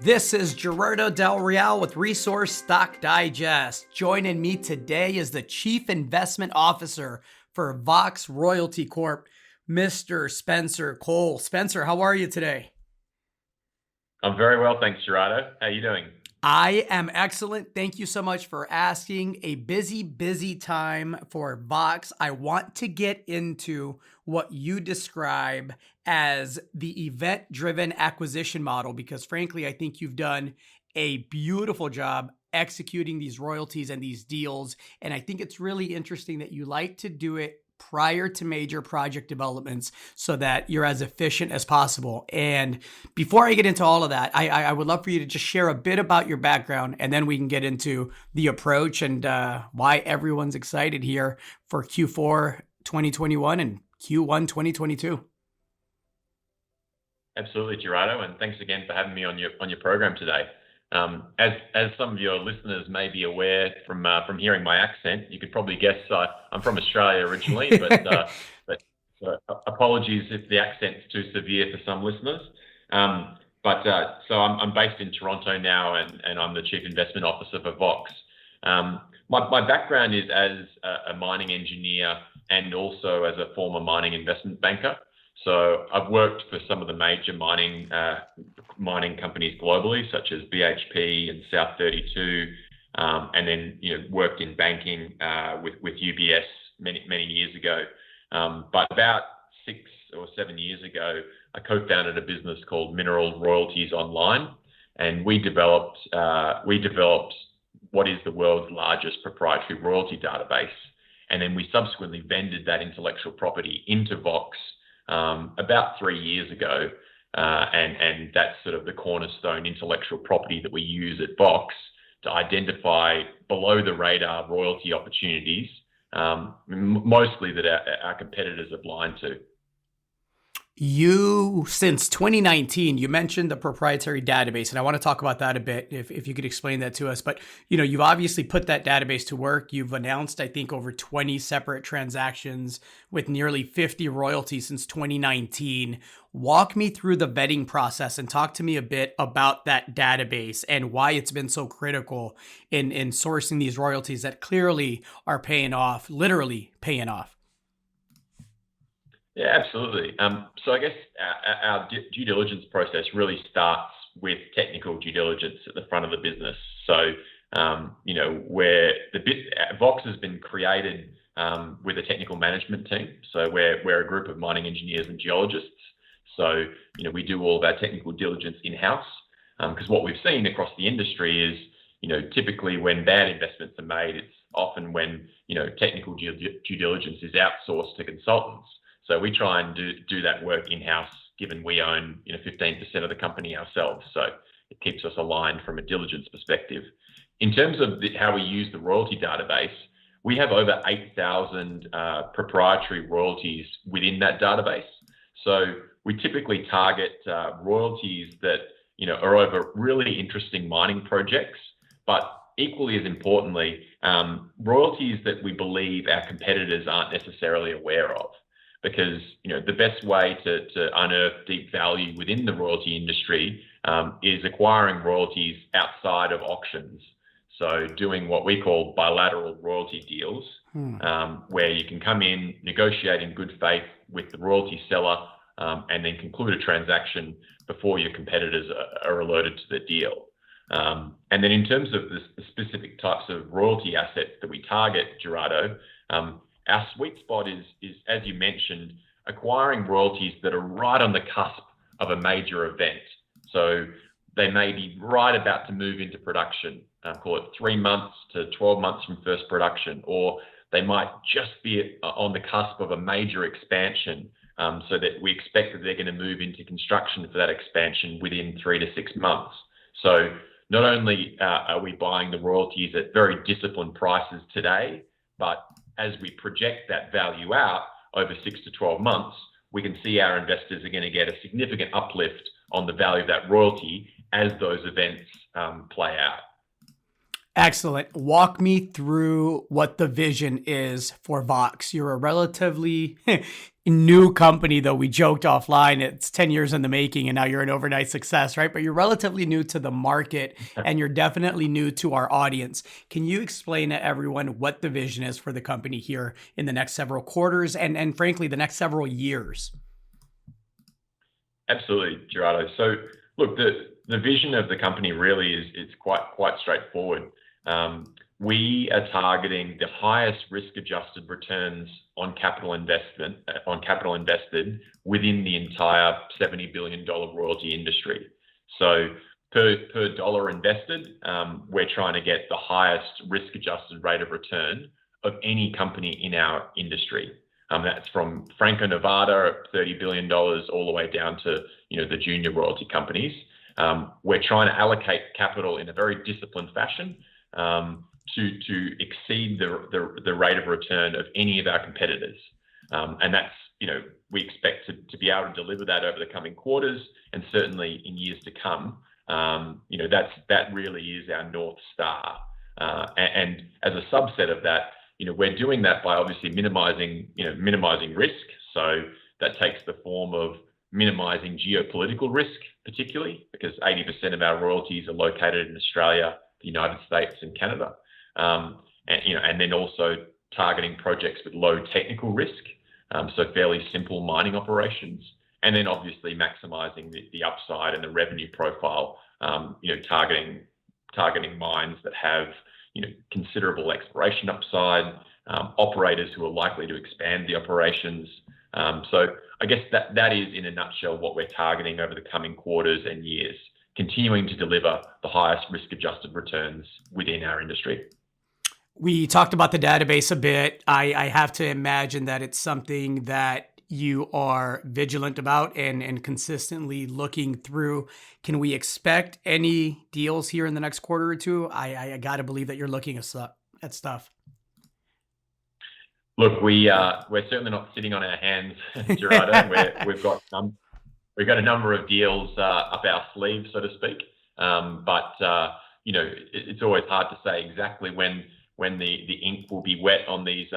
This is Gerardo Del Real with Resource Stock Digest. Joining me today is the Chief Investment Officer for VOX Royalty Corp, Mr. Spencer Cole. Spencer, how are you today? I'm very well, thanks, Gerardo. How are you doing? I am excellent. Thank you so much for asking. A busy time for Vox. I want to get into what you describe as the event-driven acquisition model, because frankly, I think you've done a beautiful job executing these royalties and these deals. And I think it's really interesting that you like to do it prior to major project developments so that you're as efficient as possible. And before I get into all of that, I would love for you to just share a bit about your background, and then we can get into the approach and why everyone's excited here for Q4 2021 and Q1 2022. Absolutely, Gerardo, and thanks again for having me on your program today. As some of your listeners may be aware from hearing my accent, you could probably guess I'm from Australia originally, but apologies if the accent's too severe for some listeners. So I'm based in Toronto now, and I'm the Chief Investment Officer for Vox. My background is as a mining engineer and also as a former mining investment banker. So I've worked for some of the major mining companies globally, such as BHP and South32, and then worked in banking with UBS many years ago. But about 6 or 7 years ago, I co-founded a business called Mineral Royalties Online, and we developed what is the world's largest proprietary royalty database, and then we subsequently vended that intellectual property into Vox about 3 years ago, and that's sort of the cornerstone intellectual property that we use at Vox to identify below the radar royalty opportunities, mostly that our competitors are blind to. You, since 2019, you mentioned the proprietary database, and I want to talk about that a bit, if you could explain that to us. But, you've obviously put that database to work. You've announced, I think, over 20 separate transactions with nearly 50 royalties since 2019. Walk me through the vetting process and talk to me a bit about that database and why it's been so critical in sourcing these royalties that clearly are paying off, literally paying off. Yeah, absolutely. So I guess our due diligence process really starts with technical due diligence at the front of the business. So, where Vox has been created with a technical management team. So we're a group of mining engineers and geologists. So, we do all of our technical diligence in-house, because what we've seen across the industry is, typically when bad investments are made, it's often when, technical due diligence is outsourced to consultants. So we try and do that work in-house, given we own 15% of the company ourselves. So it keeps us aligned from a diligence perspective. In terms of how we use the royalty database, we have over 8,000 proprietary royalties within that database. So we typically target royalties that are over really interesting mining projects, but equally as importantly, royalties that we believe our competitors aren't necessarily aware of. Because the best way to unearth deep value within the royalty industry is acquiring royalties outside of auctions. So doing what we call bilateral royalty deals, where you can come in, negotiate in good faith with the royalty seller, and then conclude a transaction before your competitors are alerted to the deal. And then in terms of the specific types of royalty assets that we target, Gerardo, our sweet spot is, as you mentioned, acquiring royalties that are right on the cusp of a major event. So they may be right about to move into production, call it 3 months to 12 months from first production, or they might just be on the cusp of a major expansion, so that we expect that they're going to move into construction for that expansion within 3 to 6 months. So not only are we buying the royalties at very disciplined prices today, but as we project that value out over 6 to 12 months, we can see our investors are going to get a significant uplift on the value of that royalty as those events play out. Excellent. Walk me through what the vision is for Vox. You're a relatively new company, though we joked offline, it's 10 years in the making and now you're an overnight success, right? But you're relatively new to the market and you're definitely new to our audience. Can you explain to everyone what the vision is for the company here in the next several quarters and frankly, the next several years? Absolutely, Gerardo. So, look, the vision of the company really is it's quite straightforward. We are targeting the highest risk-adjusted returns on capital invested within the entire $70 billion royalty industry. So, per dollar invested, we're trying to get the highest risk-adjusted rate of return of any company in our industry. That's from Franco-Nevada at $30 billion all the way down to the junior royalty companies. We're trying to allocate capital in a very disciplined fashion to exceed the rate of return of any of our competitors. And that's, we expect to be able to deliver that over the coming quarters and certainly in years to come. That really is our North Star. And as a subset of that, we're doing that by obviously minimizing risk. So that takes the form of minimizing geopolitical risk, particularly because 80% of our royalties are located in Australia, the United States, and Canada. And then also targeting projects with low technical risk, so fairly simple mining operations. And then obviously maximizing the upside and the revenue profile, targeting mines that have considerable exploration upside, operators who are likely to expand the operations. So I guess that is in a nutshell what we're targeting over the coming quarters and years, continuing to deliver the highest risk-adjusted returns within our industry. We talked about the database a bit. I have to imagine that it's something that you are vigilant about and consistently looking through. Can we expect any deals here in the next quarter or two? I got to believe that you're looking at stuff. Look, we're certainly not sitting on our hands, Gerardo. We've got a number of deals up our sleeve, so to speak. But it's always hard to say exactly when the ink will be wet on these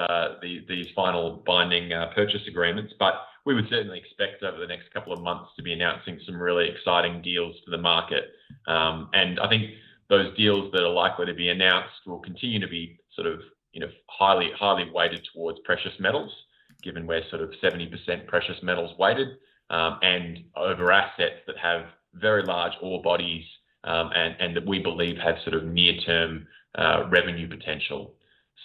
final binding purchase agreements. But we would certainly expect over the next couple of months to be announcing some really exciting deals to the market. And I think those deals that are likely to be announced will continue to be sort of highly weighted towards precious metals, given we're sort of 70% precious metals weighted, and over assets that have very large ore bodies and that we believe have sort of near-term revenue potential.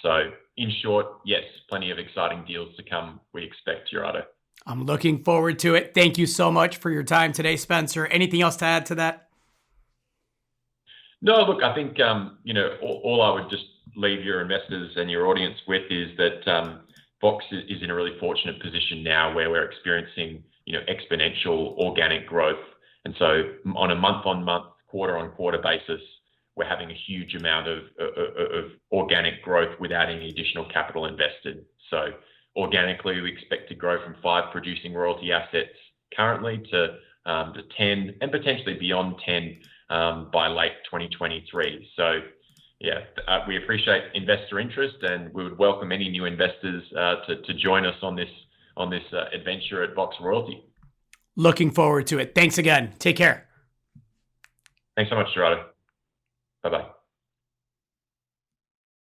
So in short, yes, plenty of exciting deals to come, we expect, Gerardo. I'm looking forward to it. Thank you so much for your time today, Spencer. Anything else to add to that? No, look, I think, all I would just leave your investors and your audience with is that Vox is in a really fortunate position now where we're experiencing, exponential organic growth. And so on a month-on-month, quarter-on-quarter basis, we're having a huge amount of organic growth without any additional capital invested. So organically, we expect to grow from 5 producing royalty assets currently to 10 and potentially beyond 10 by late 2023. So yeah, we appreciate investor interest and we would welcome any new investors to join us on this adventure at Vox Royalty. Looking forward to it. Thanks again. Take care. Thanks so much, Gerardo. Bye-bye.